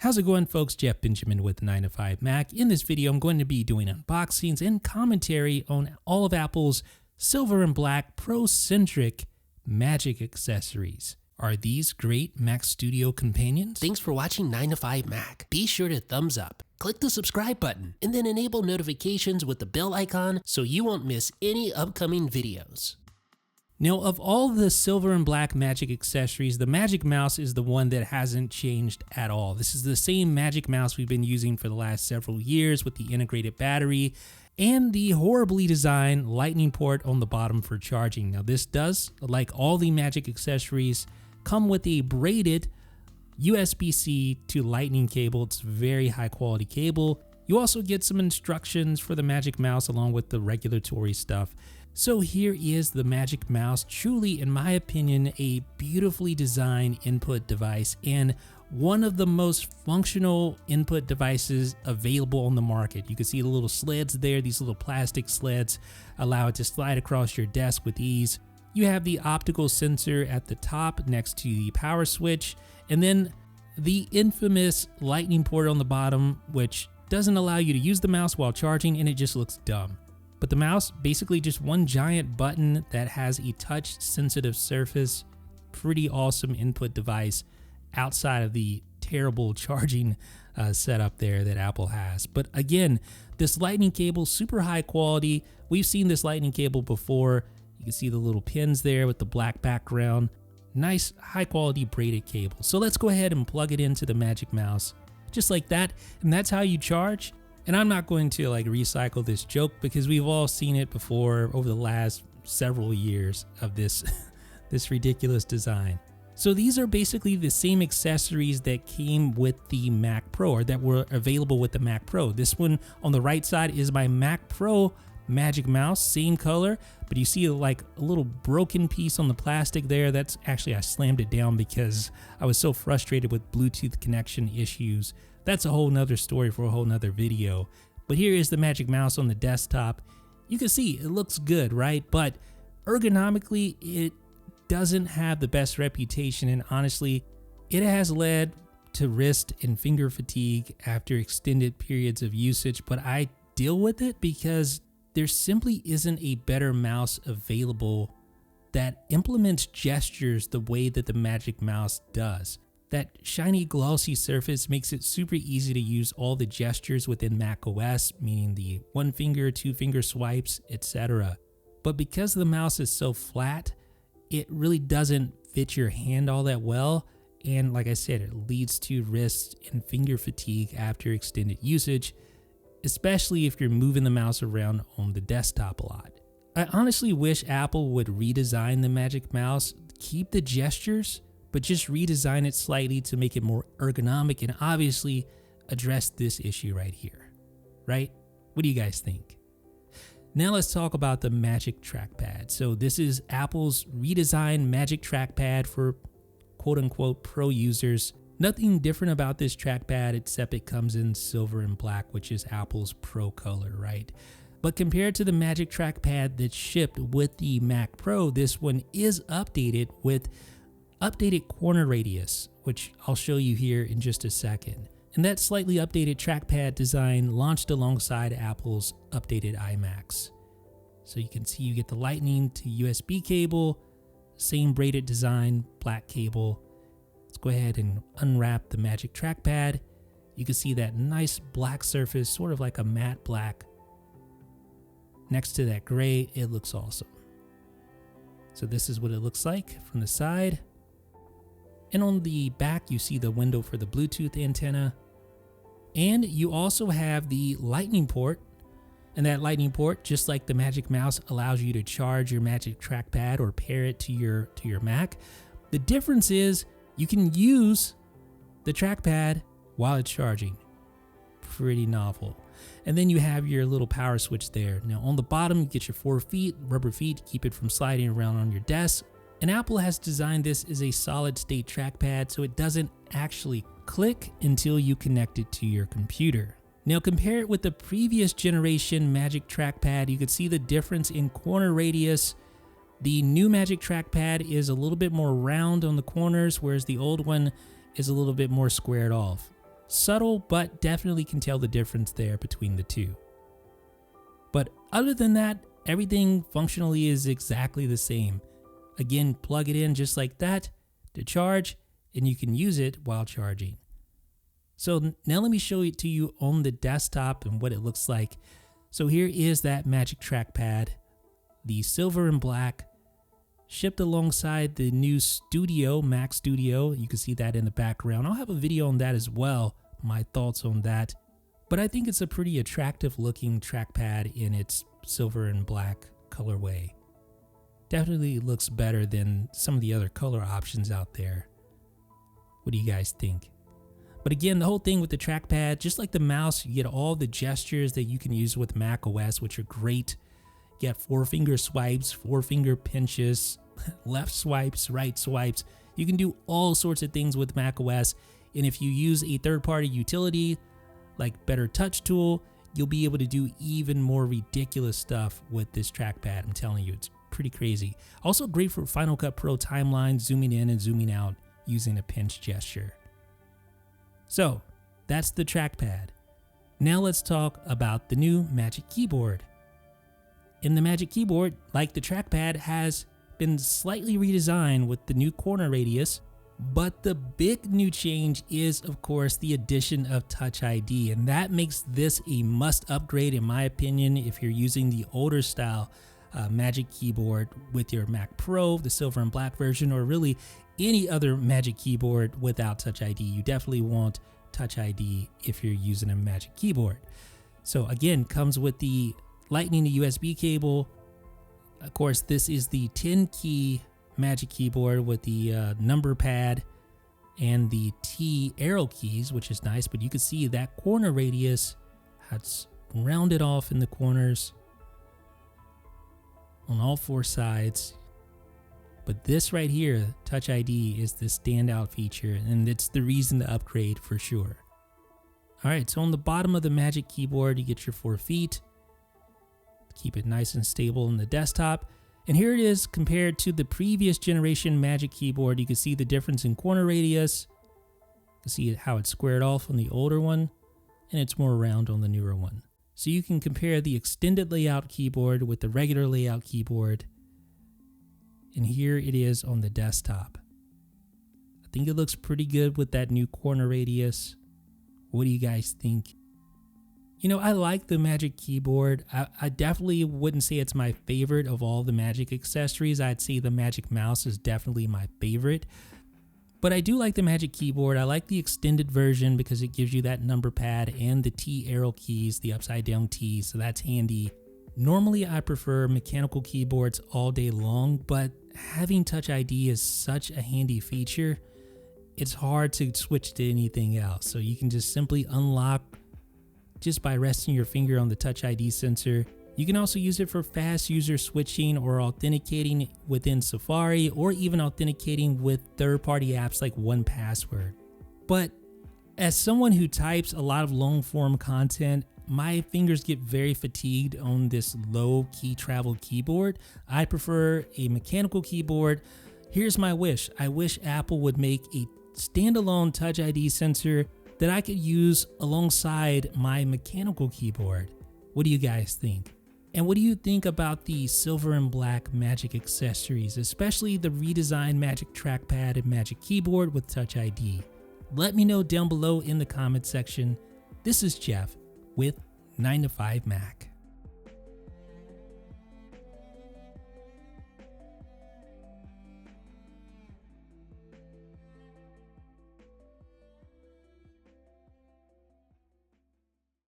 How's it going, folks? Jeff Benjamin with 9 to 5 Mac. In this video, I'm going to be doing unboxings and commentary on all of Apple's silver and black pro-centric Magic accessories. Are these great Mac Studio companions? Thanks for watching 9 to 5 Mac. Be sure to thumbs up, click the subscribe button, and then enable notifications with the bell icon so you won't miss any upcoming videos. Now, of all the silver and black Magic accessories, the Magic Mouse is the one that hasn't changed at all. This is the same Magic Mouse we've been using for the last several years with the integrated battery and the horribly designed lightning port on the bottom for charging. Now, this does, like all the Magic accessories, come with a braided USB-C to lightning cable. It's very high quality cable. You also get some instructions for the Magic Mouse along with the regulatory stuff. So here is the Magic Mouse, truly, in my opinion, a beautifully designed input device and one of the most functional input devices available on the market. You can see the little sleds there. These little plastic sleds allow it to slide across your desk with ease. You have the optical sensor at the top next to the power switch, and then the infamous lightning port on the bottom, which doesn't allow you to use the mouse while charging, and it just looks dumb. But the mouse, basically just one giant button that has a touch sensitive surface. Pretty awesome input device outside of the terrible charging setup there that Apple has. But again, this lightning cable, super high quality. We've seen this lightning cable before. You can see the little pins there with the black background. Nice high quality braided cable. So let's go ahead and plug it into the Magic Mouse just like that. And that's how you charge. And I'm not going to recycle this joke because we've all seen it before over the last several years of this, this ridiculous design. So these are basically the same accessories that came with the Mac Pro, or that were available with the Mac Pro. This one on the right side is my Mac Pro Magic Mouse, same color, but you see like a little broken piece on the plastic there. That's actually, I slammed it down because I was so frustrated with Bluetooth connection issues. That's a whole nother story for a whole nother video. But here is the Magic Mouse on the desktop. You can see it looks good, right? But ergonomically, it doesn't have the best reputation, and honestly, it has led to wrist and finger fatigue after extended periods of usage. But I deal with it because there simply isn't a better mouse available that implements gestures the way that the Magic Mouse does. That shiny glossy surface makes it super easy to use all the gestures within macOS, meaning the one finger, two finger swipes, etc. But because the mouse is so flat, it really doesn't fit your hand all that well. And like I said, it leads to wrist and finger fatigue after extended usage, especially if you're moving the mouse around on the desktop a lot. I honestly wish Apple would redesign the Magic Mouse, keep the gestures, but just redesign it slightly to make it more ergonomic and obviously address this issue right here, right? What do you guys think? Now let's talk about the Magic Trackpad. So this is Apple's redesigned Magic Trackpad for quote unquote pro users. Nothing different about this trackpad except it comes in silver and black, which is Apple's pro color, right? But compared to the Magic Trackpad that shipped with the Mac Pro, this one is updated with updated corner radius, which I'll show you here in just a second. And that slightly updated trackpad design launched alongside Apple's updated iMacs. So you can see you get the Lightning to USB cable, same braided design, black cable. Let's go ahead and unwrap the Magic Trackpad. You can see that nice black surface, sort of like a matte black. Next to that gray, it looks awesome. So this is what it looks like from the side. And on the back, you see the window for the Bluetooth antenna. And you also have the Lightning port. And that Lightning port, just like the Magic Mouse, allows you to charge your Magic Trackpad or pair it to your Mac. The difference is you can use the trackpad while it's charging. Pretty novel. And then you have your little power switch there. Now on the bottom, you get your 4 feet, rubber feet to keep it from sliding around on your desk. And Apple has designed this as a solid state trackpad so it doesn't actually click until you connect it to your computer. Now compare it with the previous generation Magic Trackpad. You can see the difference in corner radius. The new Magic Trackpad is a little bit more round on the corners, whereas the old one is a little bit more squared off. Subtle, but definitely can tell the difference there between the two. But other than that, everything functionally is exactly the same. Again, plug it in just like that to charge, and you can use it while charging. So now let me show it to you on the desktop and what it looks like. So here is that Magic Trackpad, the silver and black, shipped alongside the new Studio, Mac Studio. You can see that in the background. I'll have a video on that as well, my thoughts on that. But I think it's a pretty attractive looking trackpad in its silver and black colorway. Definitely looks better than some of the other color options out there. What do you guys think? But again, the whole thing with the trackpad, just like the mouse, you get all the gestures that you can use with Mac OS, which are great. You get 4-finger swipes, 4-finger pinches, left swipes, right swipes. You can do all sorts of things with Mac OS. And if you use a third-party utility like Better Touch Tool, you'll be able to do even more ridiculous stuff with this trackpad. I'm telling you, it's pretty crazy. Also great for Final Cut Pro timeline, zooming in and zooming out using a pinch gesture. So that's the trackpad. Now let's talk about the new Magic Keyboard. And the Magic Keyboard, like the trackpad, has been slightly redesigned with the new corner radius, but the big new change is, of course, the addition of Touch ID, and that makes this a must upgrade in my opinion if you're using the older style Magic Keyboard with your Mac Pro, the silver and black version, or really any other Magic Keyboard without Touch ID. You definitely want Touch ID if you're using a Magic Keyboard. So again, comes with the Lightning to USB cable. Of course, this is the 10-key Magic Keyboard with the number pad and the T arrow keys, which is nice, but you can see that corner radius has rounded off in the corners on all 4 sides. But this right here, Touch ID, is the standout feature, and it's the reason to upgrade for sure. Alright, so on the bottom of the Magic Keyboard, you get your 4 feet. Keep it nice and stable in the desktop. And here it is compared to the previous generation Magic Keyboard. You can see the difference in corner radius. You can see how it's squared off on the older one, and it's more round on the newer one. So you can compare the extended layout keyboard with the regular layout keyboard. And here it is on the desktop. I think it looks pretty good with that new corner radius. What do you guys think? You know, I like the Magic Keyboard. I definitely wouldn't say it's my favorite of all the Magic accessories. I'd say the Magic Mouse is definitely my favorite. But I do like the Magic Keyboard. I like the extended version because it gives you that number pad and the T arrow keys, the upside down T, so that's handy. Normally, I prefer mechanical keyboards all day long, but having Touch ID is such a handy feature. It's hard to switch to anything else. So you can just simply unlock just by resting your finger on the Touch ID sensor. You can also use it for fast user switching or authenticating within Safari, or even authenticating with third-party apps like 1Password. But as someone who types a lot of long-form content, my fingers get very fatigued on this low key travel keyboard. I prefer a mechanical keyboard. Here's my wish. I wish Apple would make a standalone Touch ID sensor that I could use alongside my mechanical keyboard. What do you guys think? And what do you think about the silver and black Magic accessories, especially the redesigned Magic Trackpad and Magic Keyboard with Touch ID? Let me know down below in the comment section. This is Jeff with 9to5Mac.